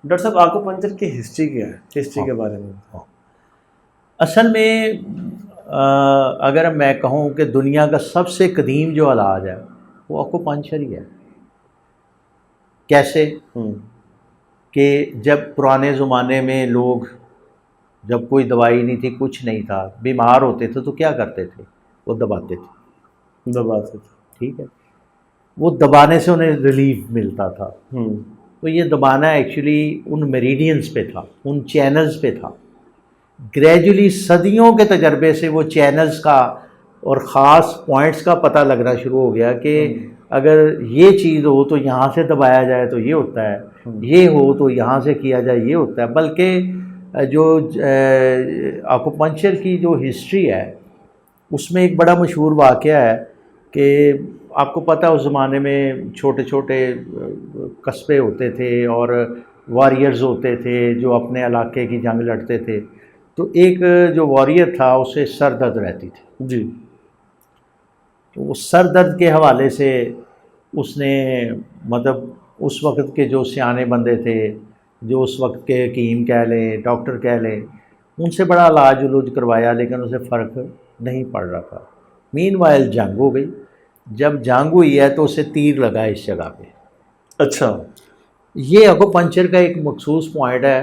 Doctor صاحب آکو puncture کی history کیا ہے؟ ہسٹری کے بارے میں اصل میں اگر میں کہوں کہ دنیا کا سب سے قدیم جو علاج ہے وہ آکو پنچر ہی ہے۔ کیسے کہ جب پرانے زمانے میں لوگ، جب کوئی دوائی نہیں تھی، کچھ نہیں تھا، بیمار ہوتے تھے تو کیا کرتے تھے؟ وہ دباتے تھے، ٹھیک ہے، وہ دبانے سے انہیں ریلیف ملتا تھا۔ تو یہ دبانا ایکچولی ان میریڈینز پہ تھا، ان چینلز پہ تھا۔ گریجولی صدیوں کے تجربے سے وہ چینلز کا اور خاص پوائنٹس کا پتہ لگنا شروع ہو گیا کہ اگر یہ چیز ہو تو یہاں سے دبایا جائے تو یہ ہوتا ہے، یہ ہو تو یہاں سے کیا جائے یہ ہوتا ہے۔ بلکہ جو آکوپنچر کی جو ہسٹری ہے اس میں ایک بڑا مشہور واقعہ ہے کہ آپ کو پتہ اس زمانے میں چھوٹے چھوٹے قصبے ہوتے تھے اور واریئرز ہوتے تھے جو اپنے علاقے کی جنگ لڑتے تھے۔ تو ایک جو واریئر تھا اسے سر درد رہتی تھی جی، تو وہ سر درد کے حوالے سے اس نے مطلب اس وقت کے جو سیانے بندے تھے، جو اس وقت کے حکیم کہہ لیں، ڈاکٹر کہہ لیں، ان سے بڑا علاج علوج کروایا لیکن اسے فرق نہیں پڑ رہا تھا۔ مین وائل جنگ ہو گئی۔ جب جنگ ہوئی ہے تو اسے تیر لگا اس جگہ پہ۔ اچھا، یہ اکوپنچر کا ایک مخصوص پوائنٹ ہے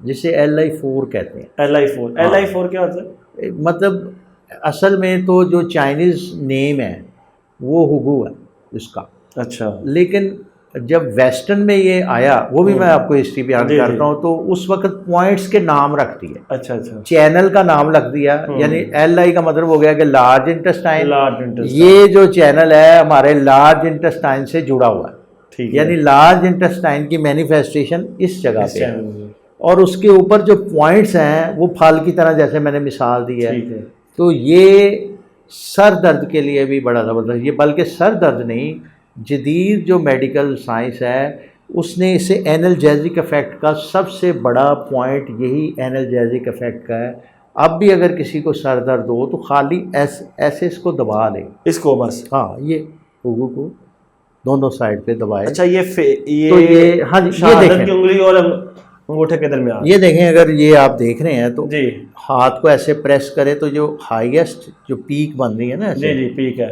جسے LI4 کہتے ہیں۔ LI4 کیا ہوتا ہے؟ مطلب اصل میں تو جو چائنیز نیم ہے وہ ہوگو ہے اس کا، اچھا، لیکن جب ویسٹرن میں یہ آیا، وہ بھی میں آپ کو ہسٹری بیان کرتا ہوں، تو اس وقت پوائنٹس کے نام رکھ دیے۔ اچھا اچھا، چینل کا نام رکھ دیا، یعنی LI کا مطلب ہو گیا کہ لارج انٹسٹائن۔ لارج یہ جو چینل ہے ہمارے لارج انٹسٹائن سے جڑا ہوا ہے، ٹھیک ہے، یعنی لارج انٹسٹائن کی مینیفیسٹیشن اس جگہ پہ ہے، چینل اور اس کے اوپر جو پوائنٹس ہیں وہ پھل کی طرح، جیسے میں نے مثال دی ہے۔ ٹھیک ہے، تو یہ سر درد کے لیے بھی بڑا زبردست، یہ بلکہ سر درد نہیں، جدید جو میڈیکل سائنس ہے اس نے اسے اینالجیزک افیکٹ کا سب سے بڑا پوائنٹ یہی اینالجیزک افیکٹ کا ہے۔ اب بھی اگر کسی کو سر درد ہو تو خالی ایسے اس کو دبا لے، اس کو بس، ہاں، یہ ہوگو کو دونوں سائڈ پہ دبائے۔ اچھا، تو یہ ہاں جی، یہ دیکھیں کی انگلی اور انگوٹھے کے درمیان، یہ دیکھیں، اگر یہ آپ دیکھ رہے ہیں تو جی ہاتھ کو ایسے پریس کرے تو جو ہائیسٹ جو پیک بن رہی ہے نا، جی جی، پیک ہے،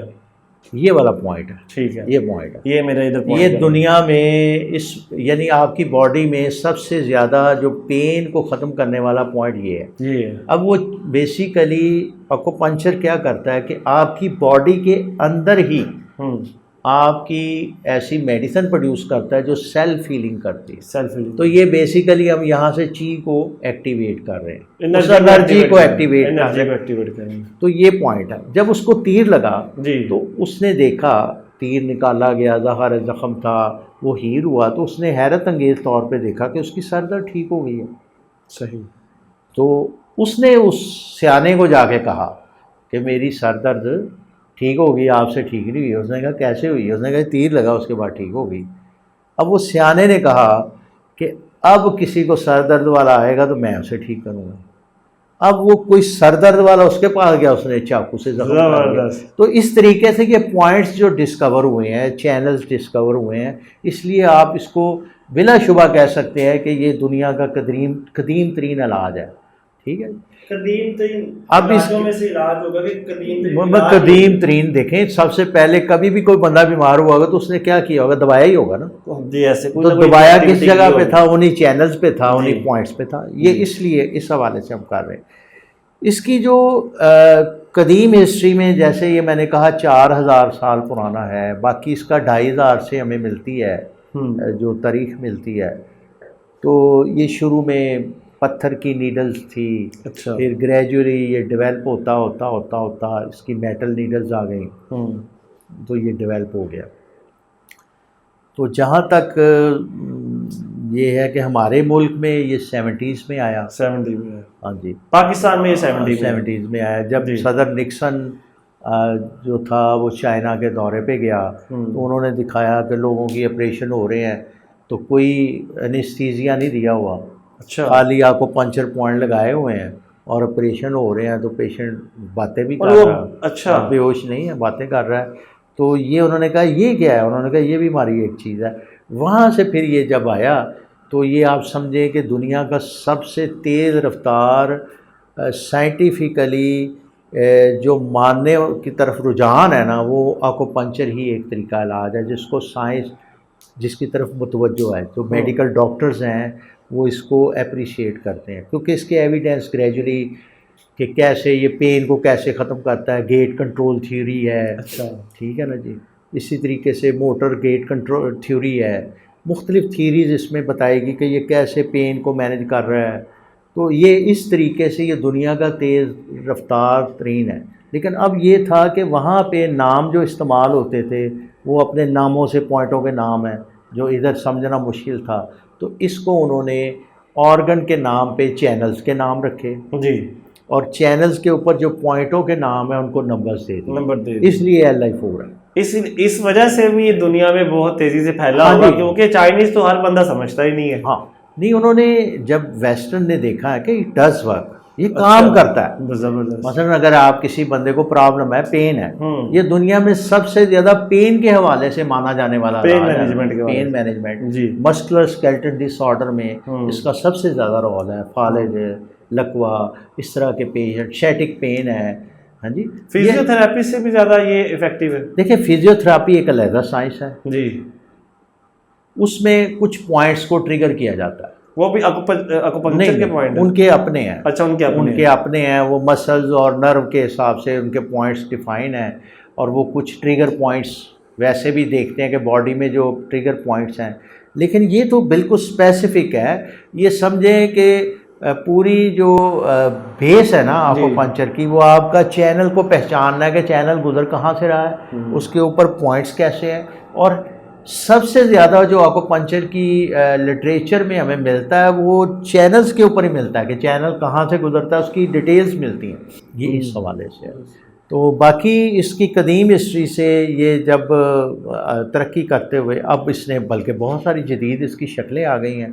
یہ والا پوائنٹ ہے، ٹھیک ہے، یہ پوائنٹ ہے۔ یہ میرا ادھر یہ دنیا میں اس یعنی آپ کی باڈی میں سب سے زیادہ جو پین کو ختم کرنے والا پوائنٹ یہ ہے۔ جی ہے، اب وہ بیسیکلی اکوپنچر کیا کرتا ہے کہ آپ کی باڈی کے اندر ہی آپ کی ایسی میڈیسن پروڈیوس کرتا ہے جو سیلف ہیلنگ کرتی ہے۔ سیلف ہیلنگ، تو یہ بیسیکلی ہم یہاں سے چی کو ایکٹیویٹ کر رہے ہیں، اس انرجی کو ایکٹیویٹ کر رہے ہیں۔ تو یہ پوائنٹ ہے۔ جب اس کو تیر لگا جی، تو اس نے دیکھا تیر نکالا گیا، ظاہر زخم تھا، وہ ہیل ہوا، تو اس نے حیرت انگیز طور پہ دیکھا کہ اس کی سر درد ٹھیک ہو گئی ہے۔ صحیح، تو اس نے اس سیانے کو جا کے کہا کہ میری سر درد ٹھیک ہو گئی، آپ سے ٹھیک نہیں ہوئی۔ اس نے کہا کیسے ہوئی؟ اس نے کہا تیر لگا اس کے بعد ٹھیک ہو گئی۔ اب وہ سیانے نے کہا کہ اب کسی کو سر درد والا آئے گا تو میں اسے ٹھیک کروں گا۔ اب وہ کوئی سر درد والا اس کے پاس گیا، اس نے چاقو سے زخم کر دیا۔ تو اس طریقے سے یہ پوائنٹس جو ڈسکور ہوئے ہیں، چینلز ڈسکور ہوئے ہیں، اس لیے آپ اس کو بلا شبہ کہہ سکتے ہیں کہ یہ دنیا کا قدیم ترین علاج ہے، ٹھیک ہے۔ قدیم ترین اب اس میں سے علاج ہوگا کہ قدیم ترین دیکھیں، سب سے پہلے کبھی بھی کوئی بندہ بیمار ہوا ہوگا تو اس نے کیا کیا ہوگا؟ دبایا ہی ہوگا نا۔ جی، ایسے تو دبایا کس جگہ پہ تھا؟ انہی چینلز پہ تھا، انہی پوائنٹس پہ تھا۔ یہ اس لیے اس حوالے سے ہم کر رہے ہیں۔ اس کی جو قدیم ہسٹری میں، جیسے یہ میں نے کہا 4000 سال پرانا ہے، باقی اس کا 2500 سے ہمیں ملتی ہے جو تاریخ ملتی ہے۔ تو یہ شروع میں پتھر کی نیڈلز تھی، اچھا، پھر گریجولی یہ ڈیولپ ہوتا ہوتا ہوتا ہوتا اس کی میٹل نیڈلز آ گئیں، تو یہ ڈیولپ ہو گیا۔ تو جہاں تک یہ ہے کہ ہمارے ملک میں یہ 70s میں آیا، 70 میں، ہاں جی، پاکستان میں 70 میں آیا، جب صدر نکسن جو تھا وہ چائنا کے دورے پہ گیا تو انہوں نے دکھایا کہ لوگوں کی آپریشن ہو رہے ہیں تو کوئی انیستھیزیا نہیں دیا ہوا، اچھا، خالی آپ کو پنچر پوائنٹ لگائے ہوئے ہیں اور آپریشن ہو رہے ہیں، تو پیشنٹ باتیں بھی کر رہا ہے، اچھا، بے ہوش نہیں ہے، باتیں کر رہا ہے۔ تو یہ انہوں نے کہا یہ کیا ہے؟ انہوں نے کہا یہ بھی ہماری ایک چیز ہے۔ وہاں سے پھر یہ جب آیا تو یہ آپ سمجھیں کہ دنیا کا سب سے تیز رفتار سائنٹیفکلی جو ماننے کی طرف رجحان ہے نا، وہ آکوپنچر ہی ایک طریقہ علاج ہے جس کو سائنس جس کی طرف متوجہ ہے، جو میڈیکل ڈاکٹرز ہیں وہ اس کو اپریشیٹ کرتے ہیں، کیونکہ اس کے ایویڈنس گریجولی کہ کیسے یہ پین کو کیسے ختم کرتا ہے، گیٹ کنٹرول تھیوری ہے، اچھا ٹھیک ہے نا جی، اسی طریقے سے موٹر گیٹ کنٹرول تھیوری ہے، مختلف تھیوریز اس میں بتائے گی کہ یہ کیسے پین کو مینج کر رہا ہے. تو یہ اس طریقے سے یہ دنیا کا تیز رفتار ترین ہے. لیکن اب یہ تھا کہ وہاں پہ نام جو استعمال ہوتے تھے وہ اپنے ناموں سے پوائنٹوں کے نام ہیں جو ادھر سمجھنا مشکل تھا، تو اس کو انہوں نے آرگن کے نام پہ چینلز کے نام رکھے جی، اور چینلز کے اوپر جو پوائنٹوں کے نام ہیں ان کو نمبرز دے دیے، نمبر دے دیے. اس لیے LI4 ہے. اس وجہ سے بھی یہ دنیا میں بہت تیزی سے پھیلا ہوا، کیونکہ چائنیز تو ہر بندہ سمجھتا ہی نہیں ہے. ہاں نہیں، انہوں نے جب ویسٹرن نے دیکھا ہے کہ اٹ ڈز ورک، یہ کام کرتا ہے. زبردست. مثلا اگر آپ کسی بندے کو پرابلم ہے، پین ہے، یہ دنیا میں سب سے زیادہ پین کے حوالے سے مانا جانے والا پین مینجمنٹ کے پین مینجمنٹ جی، مسکولر اسکیلٹن ڈس آرڈر میں اس کا سب سے زیادہ رول ہے. فالج ہے، لکوا، اس طرح کے پیشنٹ، شیٹک پین ہے. ہاں جی، فزیو تھراپی سے بھی زیادہ یہ افیکٹو ہے. دیکھیں فزیو تھراپی ایک علیحدہ سائنس ہے جی، اس میں کچھ پوائنٹس کو ٹریگر کیا جاتا ہے. وہ بھی اکوپنکچر کے پوائنٹ ان کے اپنے ہیں. اچھا، ان کے اپنے ہیں، وہ مسلز اور نرو کے حساب سے ان کے پوائنٹس ڈیفائن ہیں، اور وہ کچھ ٹریگر پوائنٹس ویسے بھی دیکھتے ہیں کہ باڈی میں جو ٹریگر پوائنٹس ہیں. لیکن یہ تو بالکل اسپیسیفک ہے. یہ سمجھیں کہ پوری جو بیس ہے نا آکوپنچر کی، وہ آپ کا چینل کو پہچاننا ہے کہ چینل گزر کہاں سے رہا ہے، اس کے اوپر پوائنٹس کیسے ہیں. اور سب سے زیادہ جو آکوپنچر کی لٹریچر میں ہمیں ملتا ہے وہ چینلز کے اوپر ہی ملتا ہے کہ چینل کہاں سے گزرتا ہے، اس کی ڈیٹیلز ملتی ہیں. یہ اس حوالے سے ہے. تو باقی اس کی قدیم ہسٹری سے یہ جب ترقی کرتے ہوئے اب اس نے بلکہ بہت ساری جدید اس کی شکلیں آ گئی ہیں.